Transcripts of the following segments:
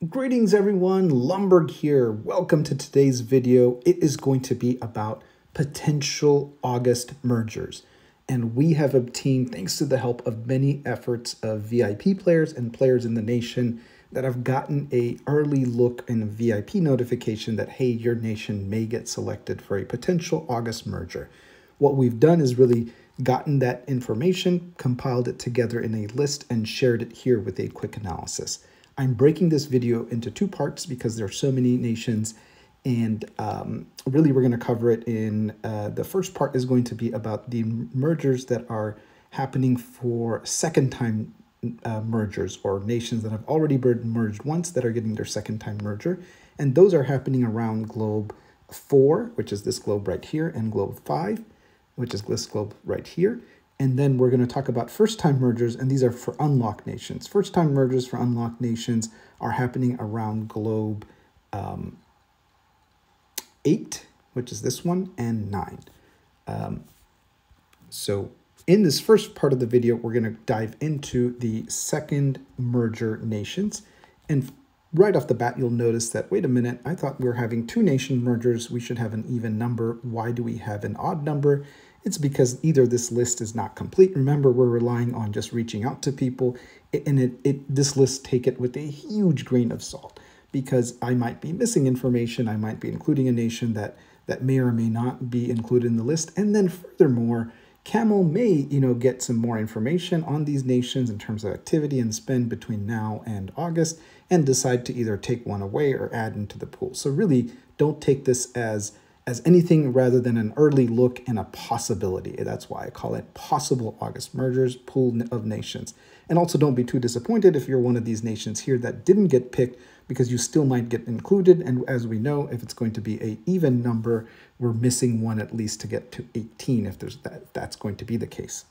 Greetings everyone, Lumberg here. Welcome to today's video. It is going to be about potential August mergers. And we have obtained, thanks to the help of many efforts of VIP players and players in the nation, that have gotten a early look and a VIP notification that, hey, your nation may get selected for a potential August merger. What we've done is really gotten that information, compiled it together in a list, and shared it here with a quick analysis. I'm breaking this video into two parts because there are so many nations, and really we're going to cover it in the first part is going to be about the mergers that are happening for second time mergers, or nations that have already been merged once that are getting their second time merger, and those are happening around globe 4, which is this globe right here, and globe 5, which is this globe right here. And then we're going to talk about first-time mergers, and these are for unlocked nations. First-time mergers for unlocked nations are happening around globe 8, which is this one, and 9. So in this first part of the video, we're going to dive into the second merger nations. And right off the bat, you'll notice that, wait a minute, I thought we were having 2 nation mergers. We should have an even number. Why do we have an odd number? It's because either this list is not complete. Remember, we're relying on just reaching out to people, and this list, take it with a huge grain of salt, because I might be missing information. I might be including a nation that may or may not be included in the list. And then furthermore, Camel may, get some more information on these nations in terms of activity and spend between now and August, and decide to either take one away or add into the pool. So really, don't take this as anything rather than an early look and a possibility. That's why I call it possible August mergers, pool of nations. And also don't be too disappointed if you're one of these nations here that didn't get picked, because you still might get included. And as we know, if it's going to be an even number, we're missing one at least to get to 18 if that's going to be the case.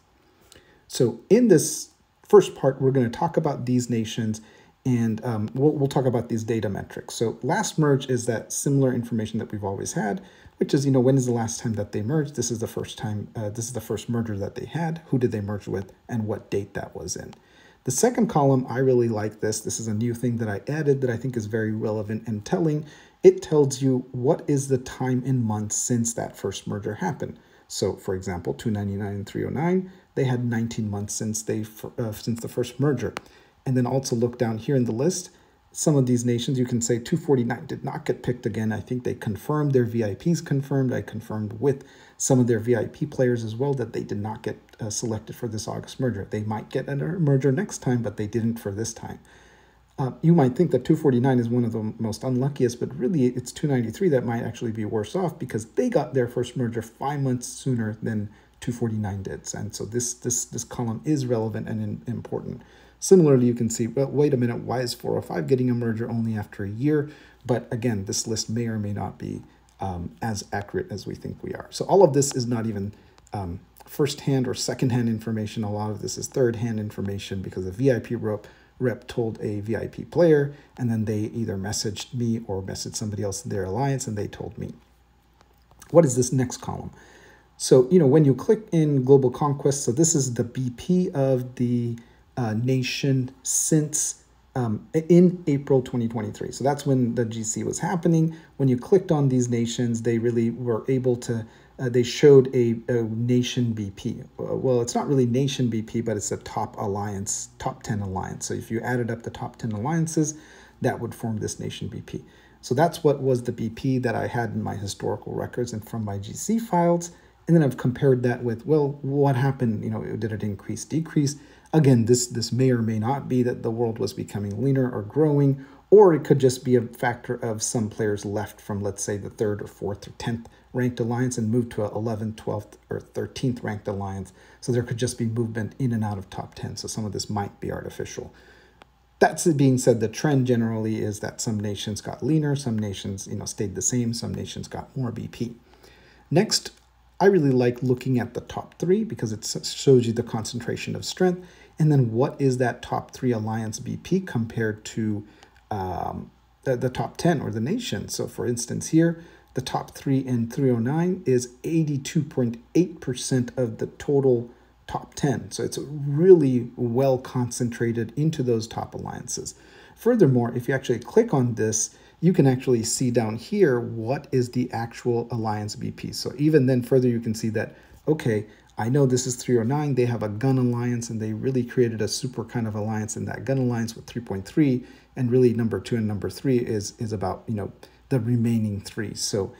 So in this first part, we're going to talk about these nations, and we'll talk about these data metrics. So last merge is that similar information that we've always had, which is, when is the last time that they merged? This is the first time, this is the first merger that they had. Who did they merge with, and what date that was in? The second column, I really like this. This is a new thing that I added that I think is very relevant and telling. It tells you what is the time in months since that first merger happened. So for example, 299 and 309, they had 19 months since since the first merger. And then also look down here in the list. Some of these nations, you can say 249 did not get picked again. I think they confirmed, their VIPs confirmed. I confirmed with some of their VIP players as well that they did not get selected for this August merger. They might get a merger next time, but they didn't for this time. You might think that 249 is one of the most unluckiest, but really it's 293 that might actually be worse off, because they got their first merger 5 months sooner than 249 did. And so this column is relevant and important. Similarly, you can see, well, wait a minute, why is 405 getting a merger only after a year? But again, this list may or may not be as accurate as we think we are. So all of this is not even first-hand or second-hand information. A lot of this is third-hand information, because a VIP rep told a VIP player, and then they either messaged me or messaged somebody else in their alliance, and they told me. What is this next column? So, when you click in Global Conquest, so this is the BP of the nation since in April 2023. So that's when the GC was happening. When you clicked on these nations, they really were able to, they showed a nation BP. Well, it's not really nation BP, but it's a top alliance, top 10 alliance. So if you added up the top 10 alliances, that would form this nation BP. So that's what was the BP that I had in my historical records and from my GC files. And then I've compared that with, well, what happened? Did it increase, decrease? Again, this may or may not be that the world was becoming leaner or growing, or it could just be a factor of some players left from, let's say, the 3rd or 4th or 10th ranked alliance and moved to a 11th, 12th, or 13th ranked alliance. So there could just be movement in and out of top 10. So some of this might be artificial. That's being said, the trend generally is that some nations got leaner, some nations, stayed the same, some nations got more BP. Next, I really like looking at the top 3, because it shows you the concentration of strength. And then what is that top 3 alliance BP compared to the top 10 or the nation? So for instance here, the top 3 in 309 is 82.8% of the total top 10. So it's really well concentrated into those top alliances. Furthermore, if you actually click on this, you can actually see down here what is the actual alliance BP. So even then further, you can see that, okay, I know this is 309. They have a gun alliance, and they really created a super kind of alliance in that gun alliance with 3.3. And really number 2 and number 3 is about, you know, the remaining 3. So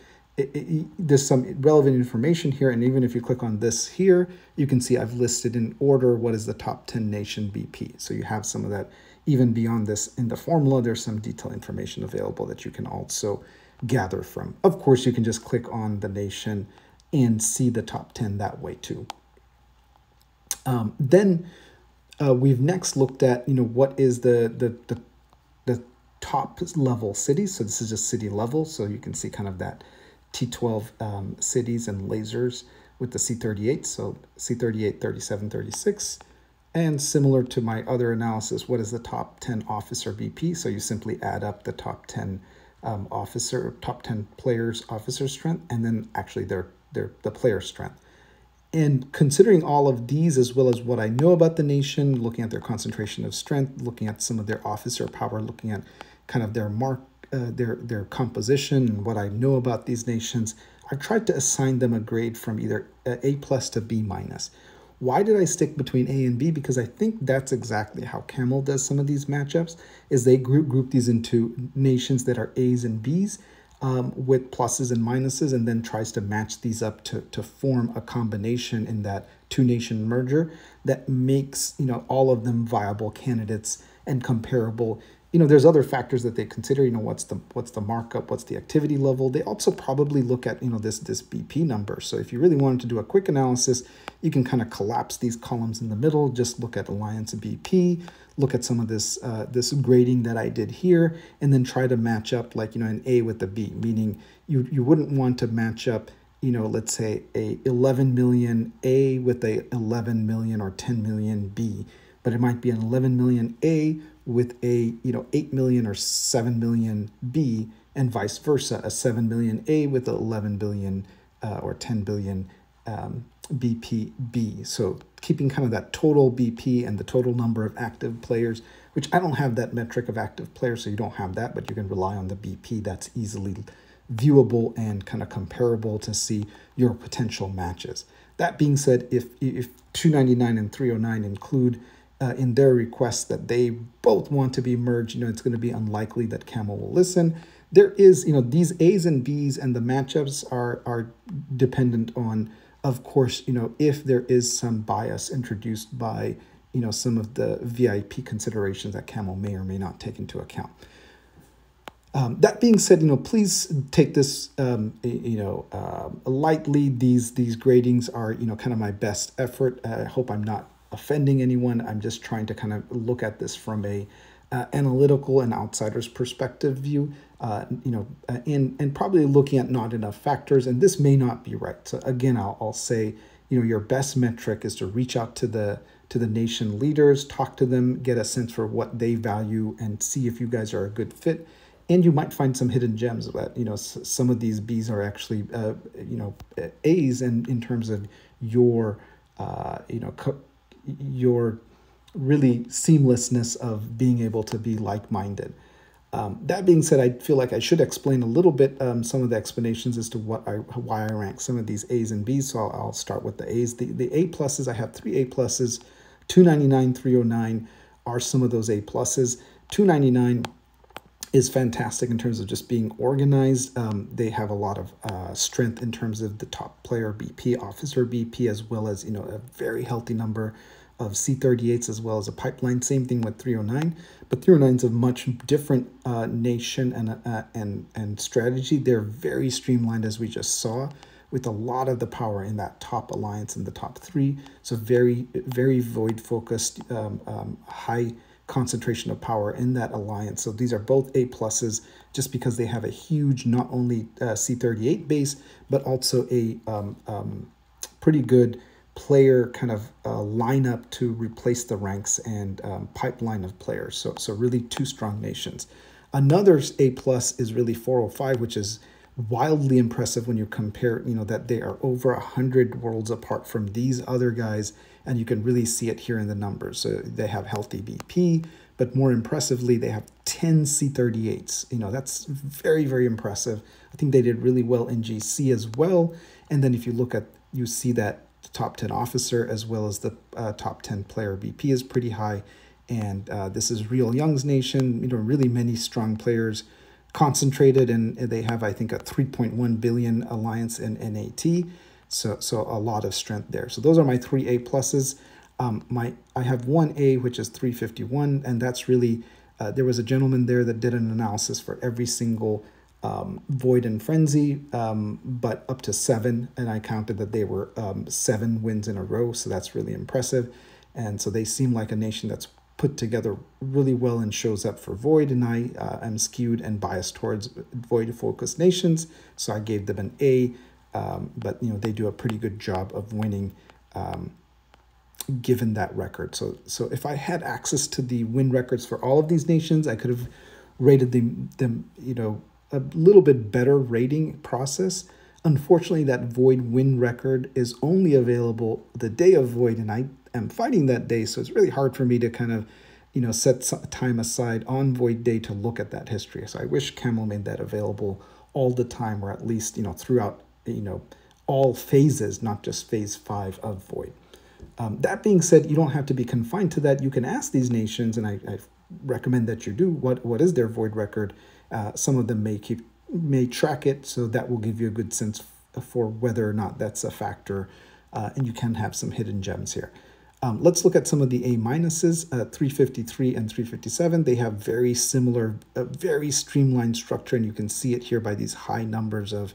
there's some relevant information here. And even if you click on this here, you can see I've listed in order what is the top 10 nation BP. So you have some of that. Even beyond this in the formula, there's some detailed information available that you can also gather from. Of course, you can just click on the nation and see the top 10 that way too. Then we've next looked at, you know, what is the top level cities. So this is just city level. So you can see kind of that T12 cities and lasers with the C38. So C38, 37, 36. And similar to my other analysis, what is the top 10 officer BP? So you simply add up the top 10 top 10 players officer strength, and then actually the player strength. And considering all of these, as well as what I know about the nation, looking at their concentration of strength, looking at some of their officer power, looking at kind of their their composition and what I know about these nations, I've tried to assign them a grade from either A+ to B-. Why did I stick between A and B? Because I think that's exactly how Camel does some of these matchups, is they group these into nations that are A's and B's with pluses and minuses, and then tries to match these up to form a combination in that 2-nation merger that makes, you know, all of them viable candidates and comparable. You know, there's other factors that they consider, you know, what's the markup, what's the activity level. They also probably look at, you know, this BP number. So if you really wanted to do a quick analysis, you can kind of collapse these columns in the middle, just look at alliance BP, look at some of this this grading that I did here, and then try to match up, like, you know, an A with a B, meaning you wouldn't want to match up, you know, let's say a 11 million A with a 11 million or 10 million B, but it might be an 11 million A with a, you know, 8 million or 7 million B, and vice versa, a 7 million A with 11 billion or 10 billion BP. So keeping kind of that total BP and the total number of active players, which I don't have that metric of active players, so you don't have that, but you can rely on the BP. That's easily viewable and kind of comparable to see your potential matches. That being said, if 299 and 309 include in their requests that they both want to be merged, you know, it's going to be unlikely that Camel will listen. There is, you know, these A's and B's and the matchups are dependent on, of course, you know, if there is some bias introduced by, you know, some of the VIP considerations that Camel may or may not take into account. That being said, you know, please take this, lightly. These gradings are, you know, kind of my best effort. I hope I'm not offending anyone. I'm just trying to kind of look at this from a analytical and outsider's perspective view, and probably looking at not enough factors. And this may not be right. So again, I'll say, you know, your best metric is to reach out to the nation leaders, talk to them, get a sense for what they value, and see if you guys are a good fit. And you might find some hidden gems that, you know, some of these Bs are actually, As, and in terms of your, your really seamlessness of being able to be like-minded. That being said, I feel like I should explain a little bit some of the explanations as to why I rank some of these A's and B's. So I'll start with the A's. The A pluses, I have 3 A pluses. 299, 309 are some of those A pluses. 299 is fantastic in terms of just being organized. They have a lot of strength in terms of the top player BP, officer BP, as well as, you know, a very healthy number of C38s, as well as a pipeline. Same thing with 309, but 309 is a much different nation and strategy. They're very streamlined, as we just saw, with a lot of the power in that top alliance and the top 3. So very, very void focused, high concentration of power in that alliance. So these are both A pluses, just because they have a huge, not only C38 base, but also a pretty good player kind of lineup to replace the ranks and pipeline of players. So really 2 strong nations. Another A plus is really 405, which is wildly impressive when you compare, you know, that they are over 100 worlds apart from these other guys, and you can really see it here in the numbers. So they have healthy BP, but more impressively, they have 10 C38s. You know, that's very, very impressive. I think they did really well in GC as well. And then if you look at, you see that the top 10 officer as well as the top 10 player BP is pretty high. And this is Real Young's nation, you know, really many strong players concentrated, and they have, I think, a 3.1 billion alliance in NAT. So a lot of strength there. So those are my 3 A pluses. I have 1A, which is 351, and that's really, there was a gentleman there that did an analysis for every single Void and Frenzy, but up to 7, and I counted that they were 7 wins in a row, so that's really impressive. And so they seem like a nation that's put together really well and shows up for Void, and I am skewed and biased towards Void-focused nations, so I gave them an A, but you know, they do a pretty good job of winning given that record. So if I had access to the win records for all of these nations, I could have rated them, you know, a little bit better rating process. Unfortunately, that Void win record is only available the day of Void, and I am fighting that day, so it's really hard for me to kind of, you know, set time aside on Void Day to look at that history. So I wish Camel made that available all the time, or at least, you know, throughout, you know, all phases, not just phase 5 of Void. That being said, you don't have to be confined to that. You can ask these nations, and I recommend that you do, what is their Void record. Some of them may track it, so that will give you a good sense for whether or not that's a factor, and you can have some hidden gems here. Let's look at some of the A minuses, 353 and 357. They have very similar, very streamlined structure, and you can see it here by these high numbers of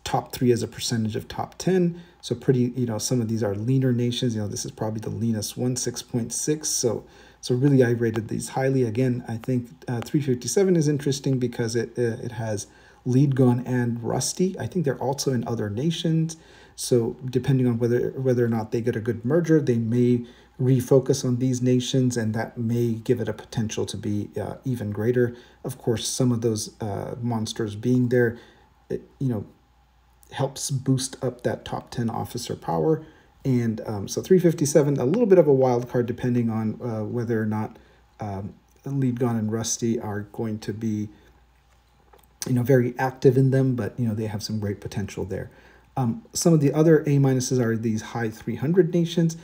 top 3 as a percentage of top 10. So pretty, you know, some of these are leaner nations. You know, this is probably the leanest one, 6.6. So really, I rated these highly. Again, I think 357 is interesting because it has Lead Gone and Rusty. I think they're also in other nations. So depending on whether or not they get a good merger, they may refocus on these nations, and that may give it a potential to be even greater. Of course, some of those monsters being there, you know, helps boost up that top 10 officer power. And so 357, a little bit of a wild card depending on whether or not Lead Gone and Rusty are going to be, you know, very active in them, but, you know, they have some great potential there. Some of the other A minuses are these high 300 nations.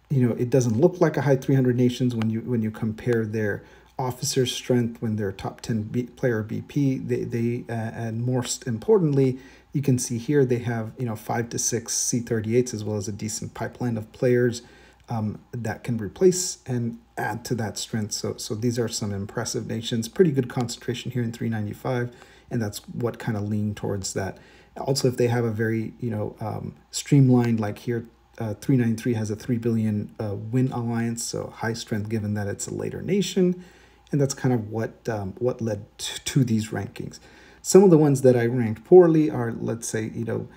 You know, it doesn't look like a high 300 nations when you compare their officer strength when they're top 10 player BP. And most importantly, you can see here they have, you know, 5 to 6 C38s as well as a decent pipeline of players that can replace and add to that strength. So these are some impressive nations. Pretty good concentration here in 395, and that's what kind of lean towards that. Also, if they have a very, you know, streamlined, like here, 393 has a 3 billion win alliance, so high strength given that it's a later nation, and that's kind of what led to these rankings. Some of the ones that I ranked poorly are, let's say, you know,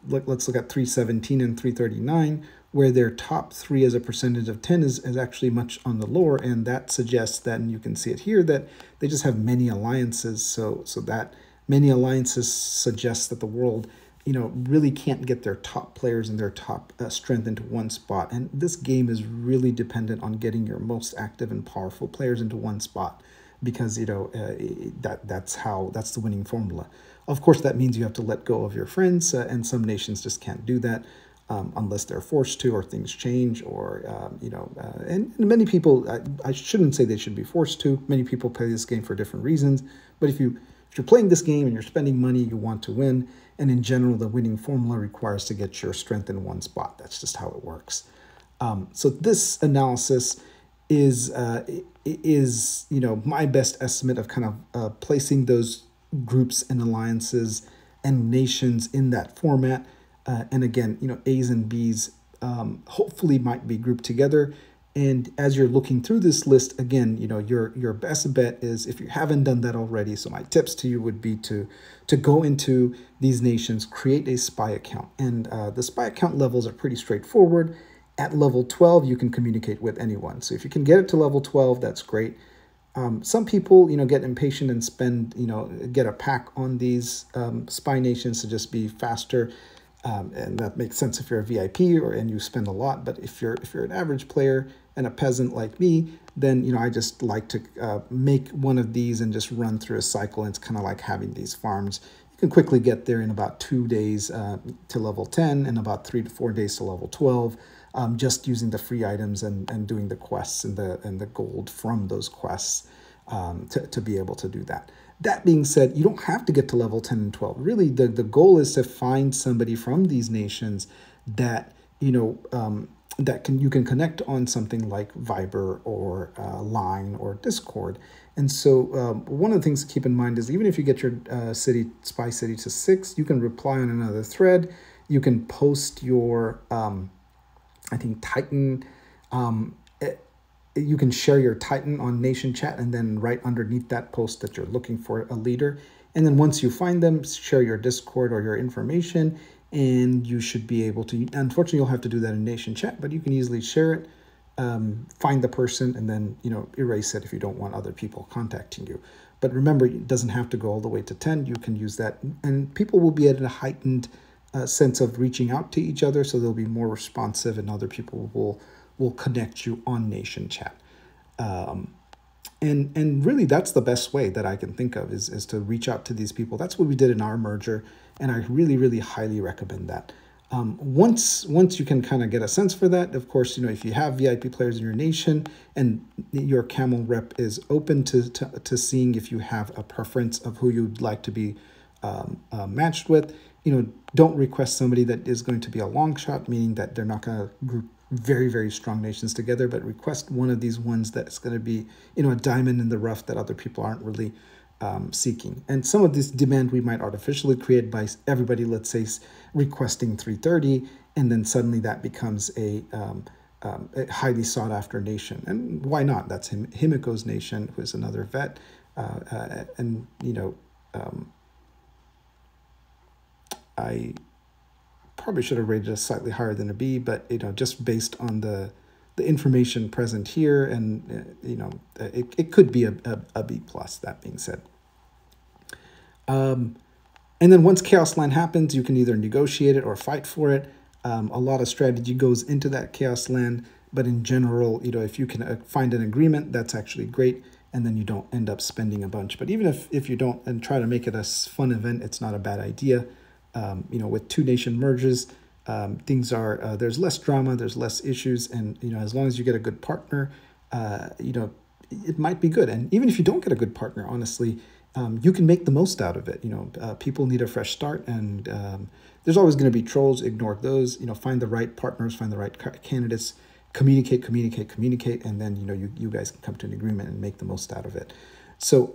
let's look at 317 and 339, where their top 3 as a percentage of 10 is actually much on the lower, and that suggests that, and you can see it here, that they just have many alliances. So that many alliances suggests that the world, you know, really can't get their top players and their top strength into one spot. And this game is really dependent on getting your most active and powerful players into one spot, because, you know, that's the winning formula. Of course, that means you have to let go of your friends, and some nations just can't do that unless they're forced to, or things change, or, you know, and many people, I shouldn't say they should be forced to. Many people play this game for different reasons, but if you're playing this game and you're spending money, you want to win. And in general, the winning formula requires to get your strength in one spot. That's just how it works. So this analysis is you know, my best estimate of kind of placing those groups and alliances and nations in that format. And again, you know, A's and B's hopefully might be grouped together. And as you're looking through this list, again, you know, your best bet is, if you haven't done that already, so my tips to you would be to go into these nations, create a spy account. And the spy account levels are pretty straightforward. At level 12, you can communicate with anyone. So if you can get it to level 12, that's great. Some people, you know, get impatient and spend, you know, get a pack on these spy nations to just be faster. And that makes sense if you're a VIP and you spend a lot. But if you're an average player and a peasant like me, then I just like to make one of these and just run through a cycle. And it's kind of like having these farms. You can quickly get there in about 2 days to level 10 and about 3 to 4 days to level 12. Just using the free items and doing the quests and the gold from those quests to be able to do that. That being said, you don't have to get to level 10 and 12. Really, the goal is to find somebody from these nations that, that you can connect on something like Viber or Line or Discord. And so one of the things to keep in mind is even if you get your spy city to 6, you can reply on another thread. You can post your, I think, Titan. You can share your Titan on Nation Chat and then right underneath that post that you're looking for a leader. And then once you find them, share your Discord or your information, and you should be able to. Unfortunately, you'll have to do that in Nation Chat, but you can easily share it, find the person, and then erase it if you don't want other people contacting you. But remember, it doesn't have to go all the way to 10. You can use that, and people will be at a heightened sense of reaching out to each other, so they'll be more responsive, and other people will connect you on Nation Chat. And really, that's the best way that I can think of is to reach out to these people. That's what we did in our merger, and I really, really highly recommend that. Once you can kind of get a sense for that, of course, if you have VIP players in your nation and your camel rep is open to seeing if you have a preference of who you'd like to be matched with, don't request somebody that is going to be a long shot, meaning that they're not going to group very, very strong nations together, but request one of these ones that's going to be, a diamond in the rough that other people aren't really seeking. And some of this demand we might artificially create by everybody, let's say, requesting 330, and then suddenly that becomes a highly sought after nation. And why not? That's Himiko's nation, who is another vet, and I probably should have rated it slightly higher than a B, but just based on the information present here, and it could be a B plus. That being said, and then once Chaosland happens, you can either negotiate it or fight for it. A lot of strategy goes into that Chaosland, but in general, if you can find an agreement, that's actually great, and then you don't end up spending a bunch. But even if you don't and try to make it a fun event, it's not a bad idea. With 2 nation merges, things are, there's less drama, there's less issues. And, as long as you get a good partner, it might be good. And even if you don't get a good partner, honestly, you can make the most out of it. People need a fresh start, and there's always going to be trolls. Ignore those, find the right partners, find the right candidates, communicate, and then, you guys can come to an agreement and make the most out of it. So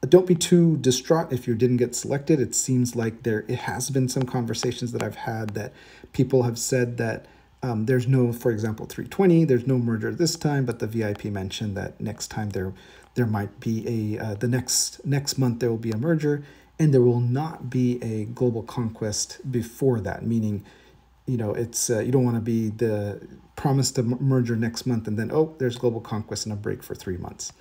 don't be too distraught if you didn't get selected. It seems like it has been some conversations that I've had that people have said that there's no, for example, 320, there's no merger this time, but the VIP mentioned that next time there might be the next month there will be a merger, and there will not be a global conquest before that, meaning it's you don't want to be the promised a merger next month and then there's global conquest and a break for 3 months.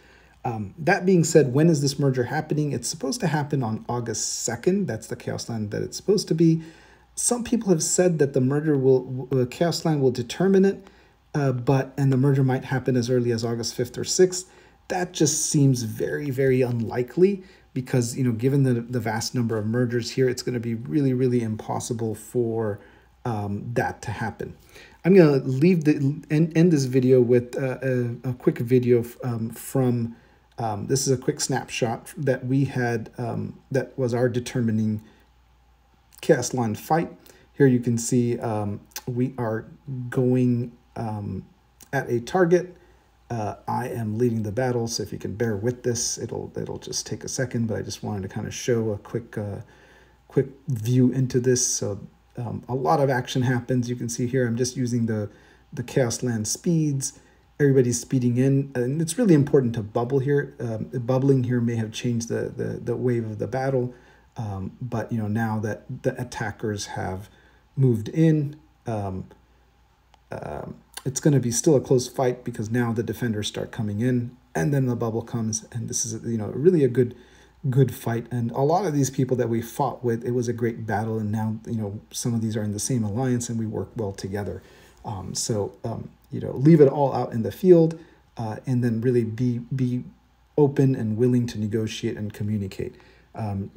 That being said, when is this merger happening? It's supposed to happen on August 2nd. That's the Chaosland that it's supposed to be. Some people have said that the merger Chaosland will determine it, and the merger might happen as early as August 5th or 6th. That just seems very, very unlikely because, given the vast number of mergers here, it's going to be really, really impossible for that to happen. I'm going to end this video with a quick video from this is a quick snapshot that we had that was our determining Chaosland fight. Here you can see we are going at a target. I am leading the battle, so if you can bear with this, it'll just take a second, but I just wanted to kind of show a quick view into this. So a lot of action happens. You can see here I'm just using the Chaosland speeds. Everybody's speeding in, and it's really important to bubble here. Bubbling here may have changed the wave of the battle, but now that the attackers have moved in, it's going to be still a close fight because now the defenders start coming in, and then the bubble comes, and this is really a good good fight. And a lot of these people that we fought with, it was a great battle. And now, some of these are in the same alliance and we work well together. Leave it all out in the field, and then really be open and willing to negotiate and communicate.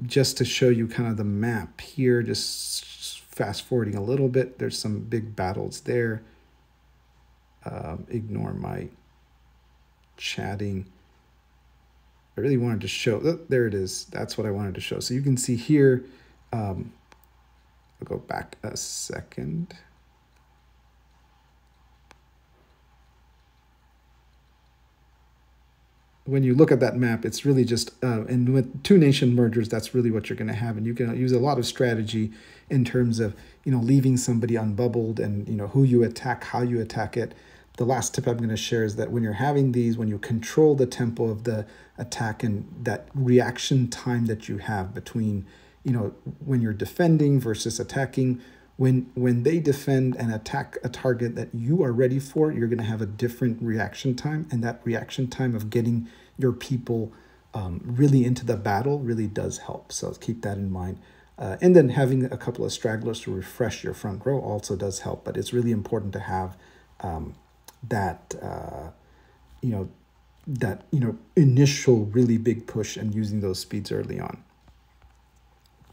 Just to show you kind of the map here, just fast forwarding a little bit, there's some big battles there. Ignore my chatting. I really wanted to show, there it is. That's what I wanted to show. So you can see here, I'll go back a second. When you look at that map, it's really just, and with two nation mergers, that's really what you're going to have. And you can use a lot of strategy in terms of, leaving somebody unbubbled and, who you attack, how you attack it. The last tip I'm going to share is that when you're having these, when you control the tempo of the attack and that reaction time that you have between, when you're defending versus attacking, when they defend and attack a target that you are ready for, you're going to have a different reaction time. And that reaction time of getting your people really into the battle really does help. So keep that in mind. And then having a couple of stragglers to refresh your front row also does help. But it's really important to have that initial really big push and using those speeds early on.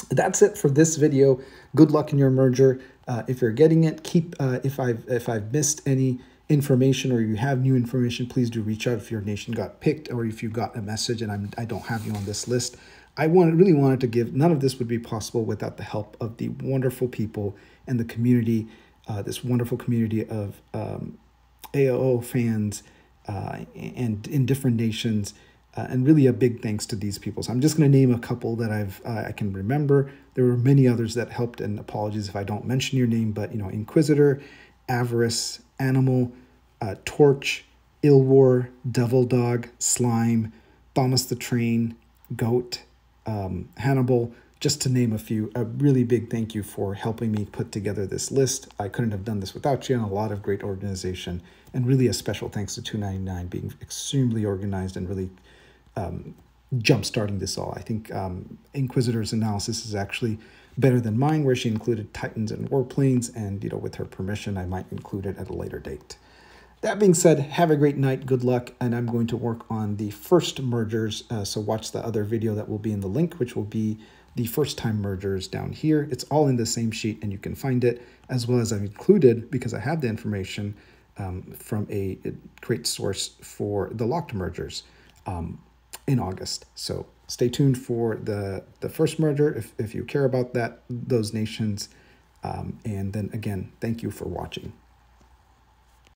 That's it for this video. Good luck in your merger. If you're getting it, if I've missed any information or you have new information, please do reach out if your nation got picked or if you got a message and I don't have you on this list. I really wanted to give, none of this would be possible without the help of the wonderful people and the community, this wonderful community of AOO fans and in different nations. And really a big thanks to these people. So I'm just going to name a couple that I can remember. There were many others that helped, and apologies if I don't mention your name, but Inquisitor, Avarice, Animal, Torch, Ilwar, Devil Dog, Slime, Thomas the Train, Goat, Hannibal, just to name a few. A really big thank you for helping me put together this list. I couldn't have done this without you, and a lot of great organization, and really a special thanks to 299 being extremely organized and really jump-starting this all. I think Inquisitor's analysis is actually better than mine, where she included Titans and Warplanes, and with her permission, I might include it at a later date. That being said, have a great night, good luck, and I'm going to work on the first mergers, so watch the other video that will be in the link, which will be the first-time mergers down here. It's all in the same sheet, and you can find it, as well as I've included, because I have the information from a great source for the locked mergers in August. So stay tuned for the first merger if you care about those nations. And then again, thank you for watching.